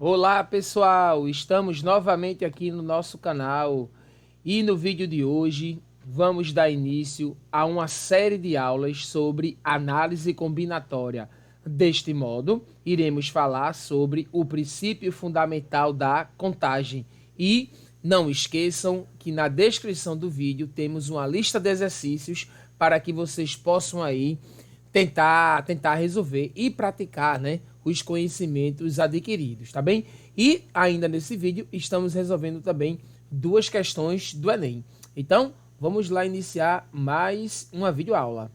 Olá pessoal, estamos novamente aqui no nosso canal e no vídeo de hoje vamos dar início a uma série de aulas sobre análise combinatória. Deste modo, iremos falar sobre o princípio fundamental da contagem e não esqueçam que na descrição do vídeo temos uma lista de exercícios para que vocês possam aí tentar resolver e praticar, né, os conhecimentos adquiridos, tá bem? E ainda nesse vídeo estamos resolvendo também duas questões do Enem. Então, vamos lá iniciar mais uma videoaula.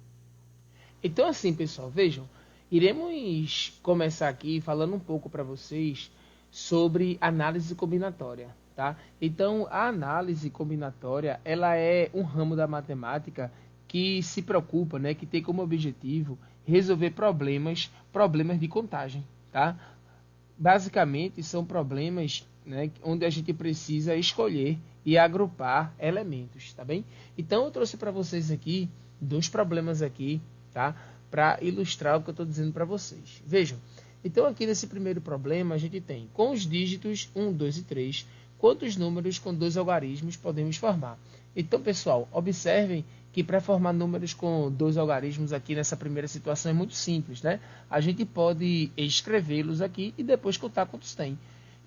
Então, assim, pessoal, vejam, iremos começar aqui falando um pouco para vocês sobre análise combinatória, tá? Então, a análise combinatória, ela é um ramo da matemática que se preocupa, né, que tem como objetivo resolver problemas de contagem, tá? Basicamente, são problemas, né, onde a gente precisa escolher e agrupar elementos, tá bem? Então, eu trouxe para vocês aqui dois problemas aqui, tá? Para ilustrar o que eu estou dizendo para vocês. Vejam, então aqui nesse primeiro problema a gente tem, com os dígitos 1, 2 e 3, quantos números com dois algarismos podemos formar? Então, pessoal, observem que para formar números com dois algarismos aqui nessa primeira situação é muito simples, né? A gente pode escrevê-los aqui e depois contar quantos tem.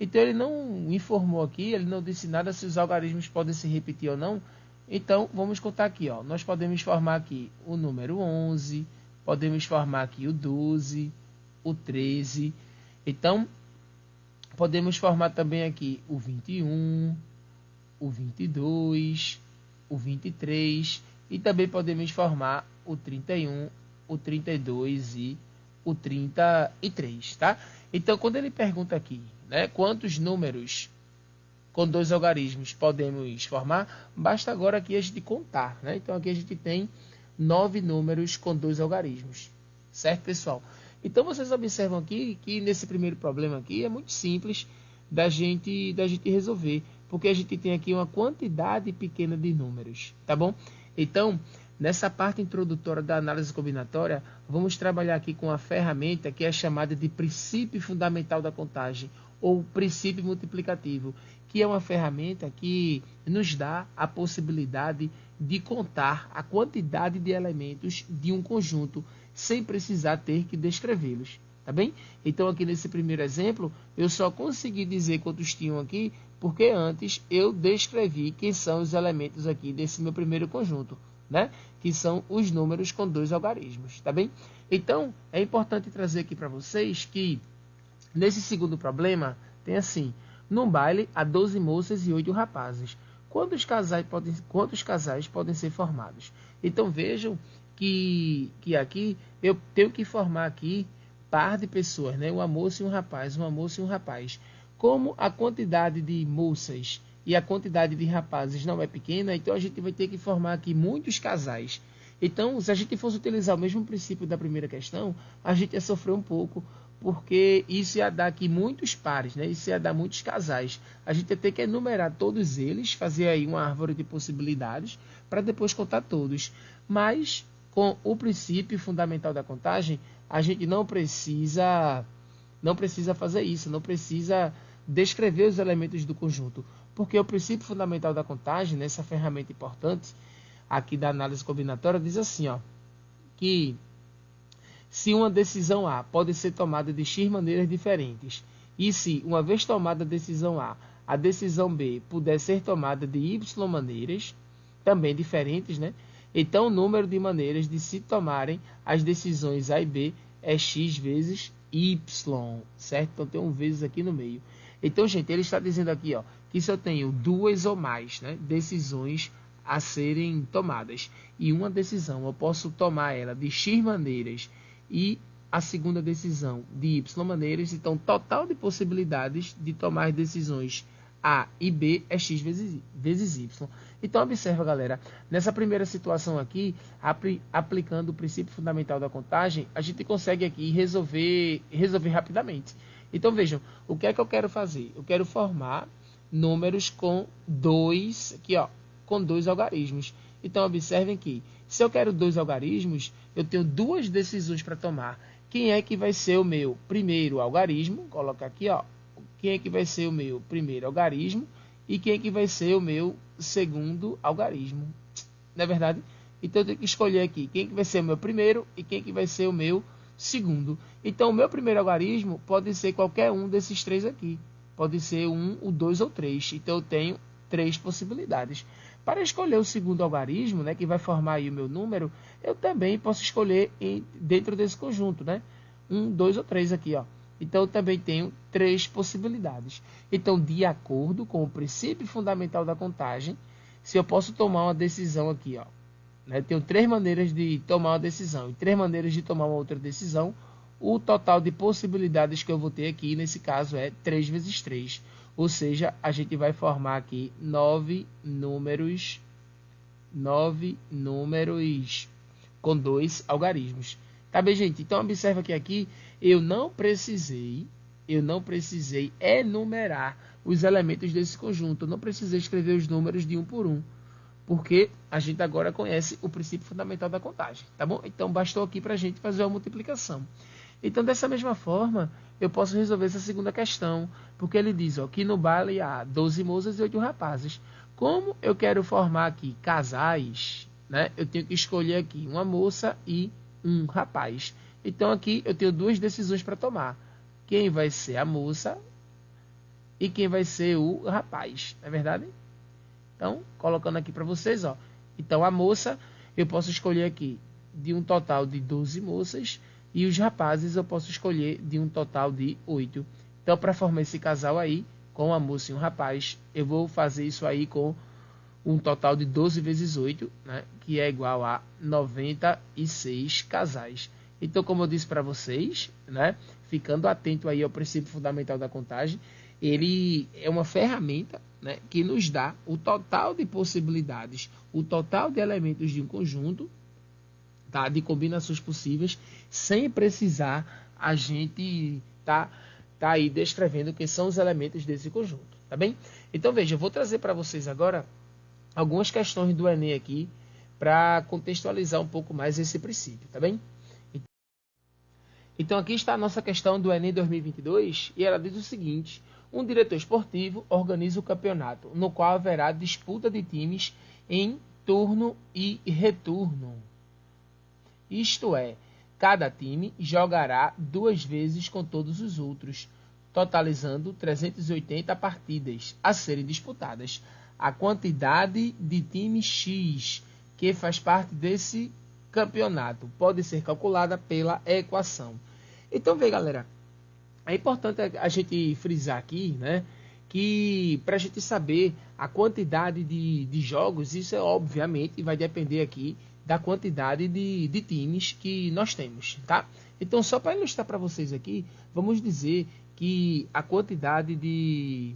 Então ele não informou aqui, ele não disse nada se os algarismos podem se repetir ou não. Então vamos contar aqui, ó. Nós podemos formar aqui o número 11, podemos formar aqui o 12, o 13. Então podemos formar também aqui o 21, o 22, o 23 e também podemos formar o 31, o 32 e o 33, tá? Então, quando ele pergunta aqui, né, quantos números com dois algarismos podemos formar, basta agora aqui a gente contar, né? Então, aqui a gente tem 9 números com dois algarismos, certo, pessoal? Então, vocês observam aqui que nesse primeiro problema aqui é muito simples da gente resolver, porque a gente tem aqui uma quantidade pequena de números, tá bom? Então, nessa parte introdutória da análise combinatória, vamos trabalhar aqui com a ferramenta que é chamada de princípio fundamental da contagem, ou princípio multiplicativo, que é uma ferramenta que nos dá a possibilidade de contar a quantidade de elementos de um conjunto, sem precisar ter que descrevê-los. Tá bem? Então, aqui nesse primeiro exemplo, eu só consegui dizer quantos tinham aqui, porque antes eu descrevi quem são os elementos aqui desse meu primeiro conjunto, né? Que são os números com dois algarismos, tá bem? Então, é importante trazer aqui para vocês que, nesse segundo problema, tem assim, num baile há 12 moças e 8 rapazes. Quantos casais podem ser formados? Então, vejam que aqui eu tenho que formar aqui par de pessoas, né? Uma moça e um rapaz, uma moça e um rapaz. Como a quantidade de moças e a quantidade de rapazes não é pequena, então a gente vai ter que formar aqui muitos casais. Então, se a gente fosse utilizar o mesmo princípio da primeira questão, a gente ia sofrer um pouco, porque isso ia dar aqui muitos pares, né? Isso ia dar muitos casais. A gente ia ter que enumerar todos eles, fazer aí uma árvore de possibilidades, para depois contar todos. Mas, com o princípio fundamental da contagem, a gente não precisa fazer isso, não precisa descrever os elementos do conjunto, porque o princípio fundamental da contagem, nessa ferramenta importante aqui da análise combinatória, diz assim, ó, que se uma decisão A pode ser tomada de X maneiras diferentes, e se, uma vez tomada a decisão a decisão B puder ser tomada de Y maneiras, também diferentes, né? Então, o número de maneiras de se tomarem as decisões A e B é X vezes Y, certo? Então, tem um vezes aqui no meio. Então, gente, ele está dizendo aqui, ó, que se eu tenho duas ou mais, né, decisões a serem tomadas, e uma decisão eu posso tomar ela de X maneiras e a segunda decisão de Y maneiras, então, total de possibilidades de tomar decisões A e B é X vezes Y. Então, observa, galera, nessa primeira situação aqui, aplicando o princípio fundamental da contagem, a gente consegue aqui resolver rapidamente. Então, vejam, o que é que eu quero fazer? Eu quero formar números com com dois algarismos. Então, observem que, se eu quero dois algarismos, eu tenho duas decisões para tomar. Quem é que vai ser o meu primeiro algarismo? Coloca aqui, ó, quem é que vai ser o meu primeiro algarismo e quem é que vai ser o meu segundo algarismo. Não é verdade? Então eu tenho que escolher aqui quem é que vai ser o meu primeiro e quem é que vai ser o meu segundo. Então o meu primeiro algarismo pode ser qualquer um desses três aqui. Pode ser um, o dois ou três. Então eu tenho três possibilidades. Para escolher o segundo algarismo, né, que vai formar aí o meu número, eu também posso escolher dentro desse conjunto, né? Um, dois ou três aqui, ó. Então eu também tenho três possibilidades. Então, de acordo com o princípio fundamental da contagem, se eu posso tomar uma decisão aqui, ó, né, tenho três maneiras de tomar uma decisão e três maneiras de tomar uma outra decisão, o total de possibilidades que eu vou ter aqui, nesse caso, é 3 vezes 3. Ou seja, a gente vai formar aqui 9 números com 2 algarismos. Tá bem, gente? Então, observa que aqui eu não precisei enumerar os elementos desse conjunto. Eu não precisei escrever os números de um por um, porque a gente agora conhece o princípio fundamental da contagem, tá bom? Então, bastou aqui para a gente fazer a multiplicação. Então, dessa mesma forma, eu posso resolver essa segunda questão, porque ele diz ó, que no baile há 12 moças e 8 rapazes. Como eu quero formar aqui casais, né, eu tenho que escolher aqui uma moça e um rapaz. Então, aqui eu tenho duas decisões para tomar. Quem vai ser a moça e quem vai ser o rapaz, não é verdade? Então, colocando aqui para vocês, ó. Então, a moça, eu posso escolher aqui de um total de 12 moças e os rapazes eu posso escolher de um total de 8. Então, para formar esse casal aí, com a moça e um rapaz, eu vou fazer isso aí com um total de 12 vezes 8, né, que é igual a 96 casais. Então, como eu disse para vocês, né, ficando atento aí ao princípio fundamental da contagem, ele é uma ferramenta, né, que nos dá o total de possibilidades, o total de elementos de um conjunto, tá, de combinações possíveis, sem precisar a gente tá aí descrevendo quem são os elementos desse conjunto, tá bem? Então veja, eu vou trazer para vocês agora algumas questões do Enem aqui para contextualizar um pouco mais esse princípio, tá bem? Então aqui está a nossa questão do Enem 2022 e ela diz o seguinte: um diretor esportivo organiza o campeonato, no qual haverá disputa de times em turno e retorno. Isto é, cada time jogará 2 vezes com todos os outros, totalizando 380 partidas a serem disputadas. A quantidade de times X que faz parte desse campeonato pode ser calculada pela equação. Então, vê, galera, é importante a gente frisar aqui, né, que para a gente saber a quantidade de jogos, isso é obviamente vai depender aqui da quantidade de times que nós temos, tá? Então, só para ilustrar para vocês aqui, vamos dizer que a quantidade de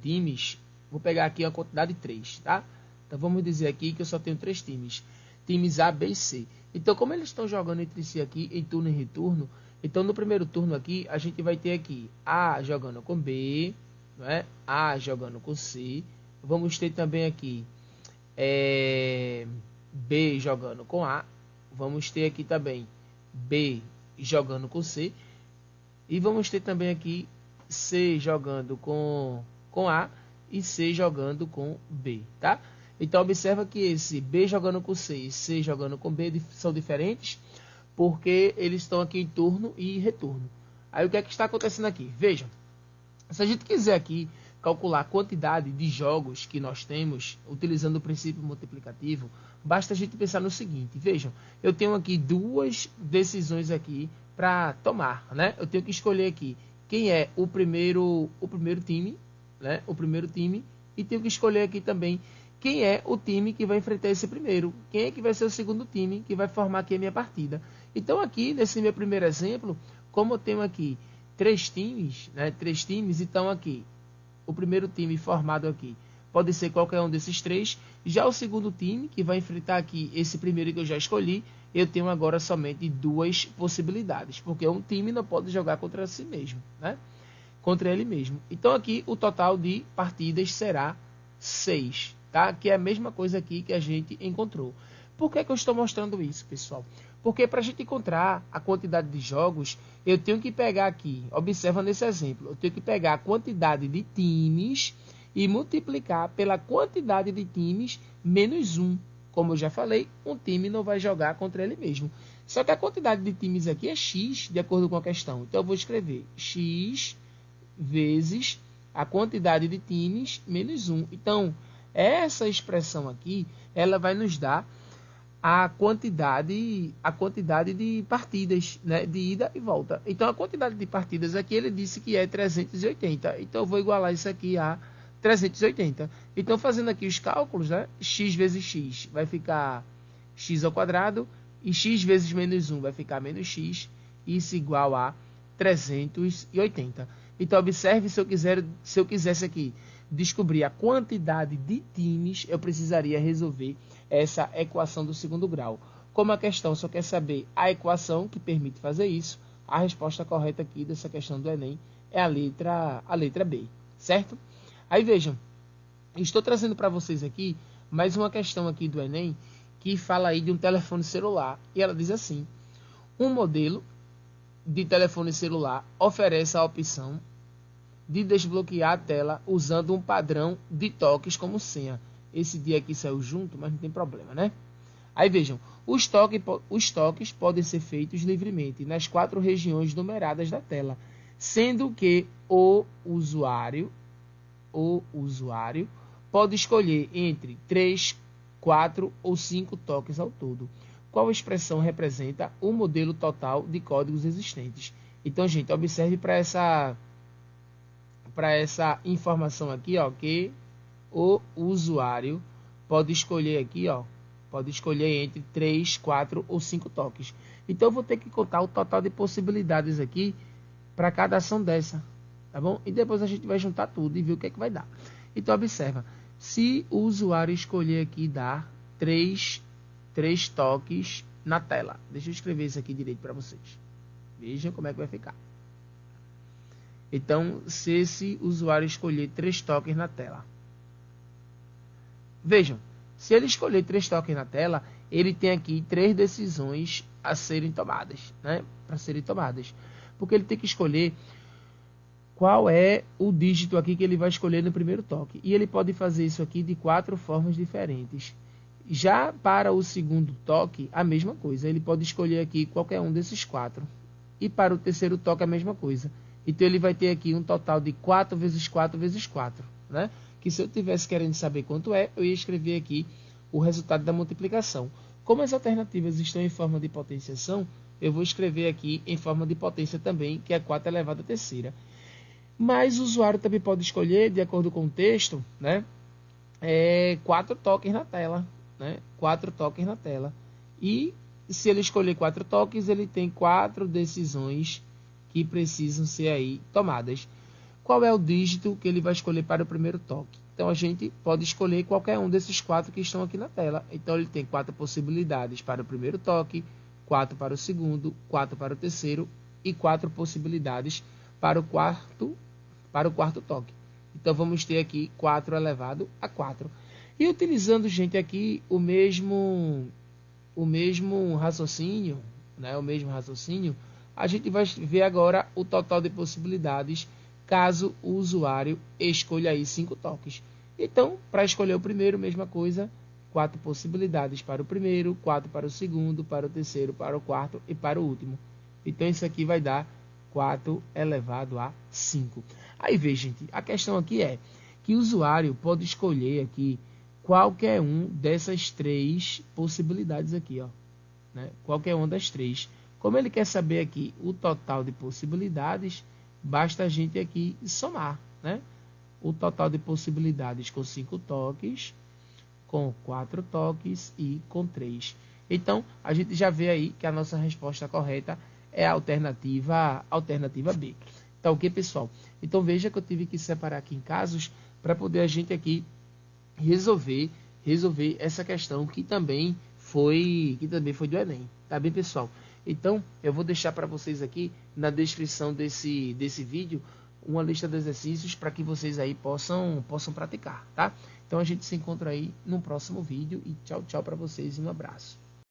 times, vou pegar aqui a quantidade 3, tá? Então, vamos dizer aqui que eu só tenho 3 times. Times A, B e C. Então, como eles estão jogando entre si aqui em turno e retorno, então no primeiro turno aqui, a gente vai ter aqui A jogando com B, não é? A jogando com C. Vamos ter também aqui B jogando com A. Vamos ter aqui também B jogando com C. E vamos ter também aqui C jogando com A e C jogando com B, tá? Então, observa que esse B jogando com C e C jogando com B são diferentes, porque eles estão aqui em turno e retorno. Aí, o que é que está acontecendo aqui? Vejam, se a gente quiser aqui calcular a quantidade de jogos que nós temos, utilizando o princípio multiplicativo, basta a gente pensar no seguinte. Vejam, eu tenho aqui duas decisões aqui para tomar, né? Eu tenho que escolher aqui quem é o primeiro time, né? O primeiro time, e tenho que escolher aqui também quem é o time que vai enfrentar esse primeiro, quem é que vai ser o segundo time que vai formar aqui a minha partida. Então aqui, nesse meu primeiro exemplo, como eu tenho aqui 3 times, né? 3 times, então aqui, o primeiro time formado aqui pode ser qualquer um desses 3. Já o segundo time, que vai enfrentar aqui esse primeiro que eu já escolhi, eu tenho agora somente 2 possibilidades, porque um time não pode jogar contra si mesmo, né? Contra ele mesmo. Então aqui o total de partidas será 6, tá? Que é a mesma coisa aqui que a gente encontrou. Por que eu estou mostrando isso, pessoal? Porque para a gente encontrar a quantidade de jogos, eu tenho que pegar aqui, observa nesse exemplo, eu tenho que pegar a quantidade de times e multiplicar pela quantidade de times menos 1. Como eu já falei, um time não vai jogar contra ele mesmo. Só que a quantidade de times aqui é x, de acordo com a questão. Então eu vou escrever x vezes a quantidade de times menos 1. Então, essa expressão aqui, ela vai nos dar a quantidade de partidas, né, de ida e volta. Então, a quantidade de partidas aqui, ele disse que é 380. Então, eu vou igualar isso aqui a 380. Então, fazendo aqui os cálculos, né, x vezes x vai ficar x ao quadrado, e x vezes menos 1 vai ficar menos x, isso igual a 380. Então, observe, se eu quisesse aqui descobrir a quantidade de times, eu precisaria resolver essa equação do segundo grau. Como a questão só quer saber a equação que permite fazer isso, a resposta correta aqui dessa questão do Enem é a letra B, certo? Aí vejam, estou trazendo para vocês aqui mais uma questão aqui do Enem, que fala aí de um telefone celular. E ela diz assim: um modelo de telefone celular oferece a opção de desbloquear a tela usando um padrão de toques como senha. Esse dia aqui saiu junto, mas não tem problema, né? Aí vejam, os toques podem ser feitos livremente nas 4 regiões numeradas da tela, sendo que o usuário pode escolher entre 3, 4 ou 5 toques ao todo. Qual expressão representa o modelo total de códigos existentes? Então, gente, observe para essa informação aqui, ó, que o usuário pode escolher aqui, ó, pode escolher entre 3, 4 ou 5 toques. Então, eu vou ter que contar o total de possibilidades aqui para cada ação dessa, tá bom? E depois a gente vai juntar tudo e ver o que é que vai dar. Então, observa, se o usuário escolher aqui dar 3 toques na tela. Deixa eu escrever isso aqui direito para vocês. Vejam como é que vai ficar. Então, se esse usuário escolher 3 toques na tela. Vejam, se ele escolher 3 toques na tela, ele tem aqui 3 decisões a serem tomadas, né? Para serem tomadas. Porque ele tem que escolher qual é o dígito aqui que ele vai escolher no primeiro toque. E ele pode fazer isso aqui de 4 formas diferentes. Já para o segundo toque, a mesma coisa. Ele pode escolher aqui qualquer um desses 4. E para o terceiro toque, a mesma coisa. Então, ele vai ter aqui um total de 4 vezes 4 vezes 4. Né? Que se eu tivesse querendo saber quanto é, eu ia escrever aqui o resultado da multiplicação. Como as alternativas estão em forma de potenciação, eu vou escrever aqui em forma de potência também, que é 4 elevado à terceira. Mas o usuário também pode escolher, de acordo com o texto, né, 4 toques na tela. Né, 4 toques na tela. E se ele escolher 4 toques, ele tem 4 decisões que precisam ser aí tomadas. Qual é o dígito que ele vai escolher para o primeiro toque? Então, a gente pode escolher qualquer um desses 4 que estão aqui na tela. Então, ele tem 4 possibilidades para o primeiro toque, 4 para o segundo, 4 para o terceiro e 4 possibilidades para o quarto toque. Então, vamos ter aqui 4 elevado a 4. E utilizando, gente, aqui o mesmo raciocínio, né? O mesmo raciocínio, a gente vai ver agora o total de possibilidades caso o usuário escolha aí 5 toques. Então, para escolher o primeiro, mesma coisa, 4 possibilidades para o primeiro, 4 para o segundo, para o terceiro, para o quarto e para o último. Então, isso aqui vai dar 4 elevado a 5. Aí, veja, gente, a questão aqui é que o usuário pode escolher aqui qualquer um dessas 3 possibilidades aqui, ó, né? Qualquer uma das 3. Como ele quer saber aqui o total de possibilidades, basta a gente aqui somar, né? O total de possibilidades com 5 toques, com 4 toques e com 3. Então, a gente já vê aí que a nossa resposta correta é a alternativa B. Tá ok, pessoal? Então, veja que eu tive que separar aqui em casos para poder a gente aqui resolver essa questão que também foi do Enem. Tá bem, pessoal? Então, eu vou deixar para vocês aqui na descrição desse vídeo uma lista de exercícios para que vocês aí possam praticar, tá? Então, a gente se encontra aí no próximo vídeo e tchau, tchau para vocês e um abraço.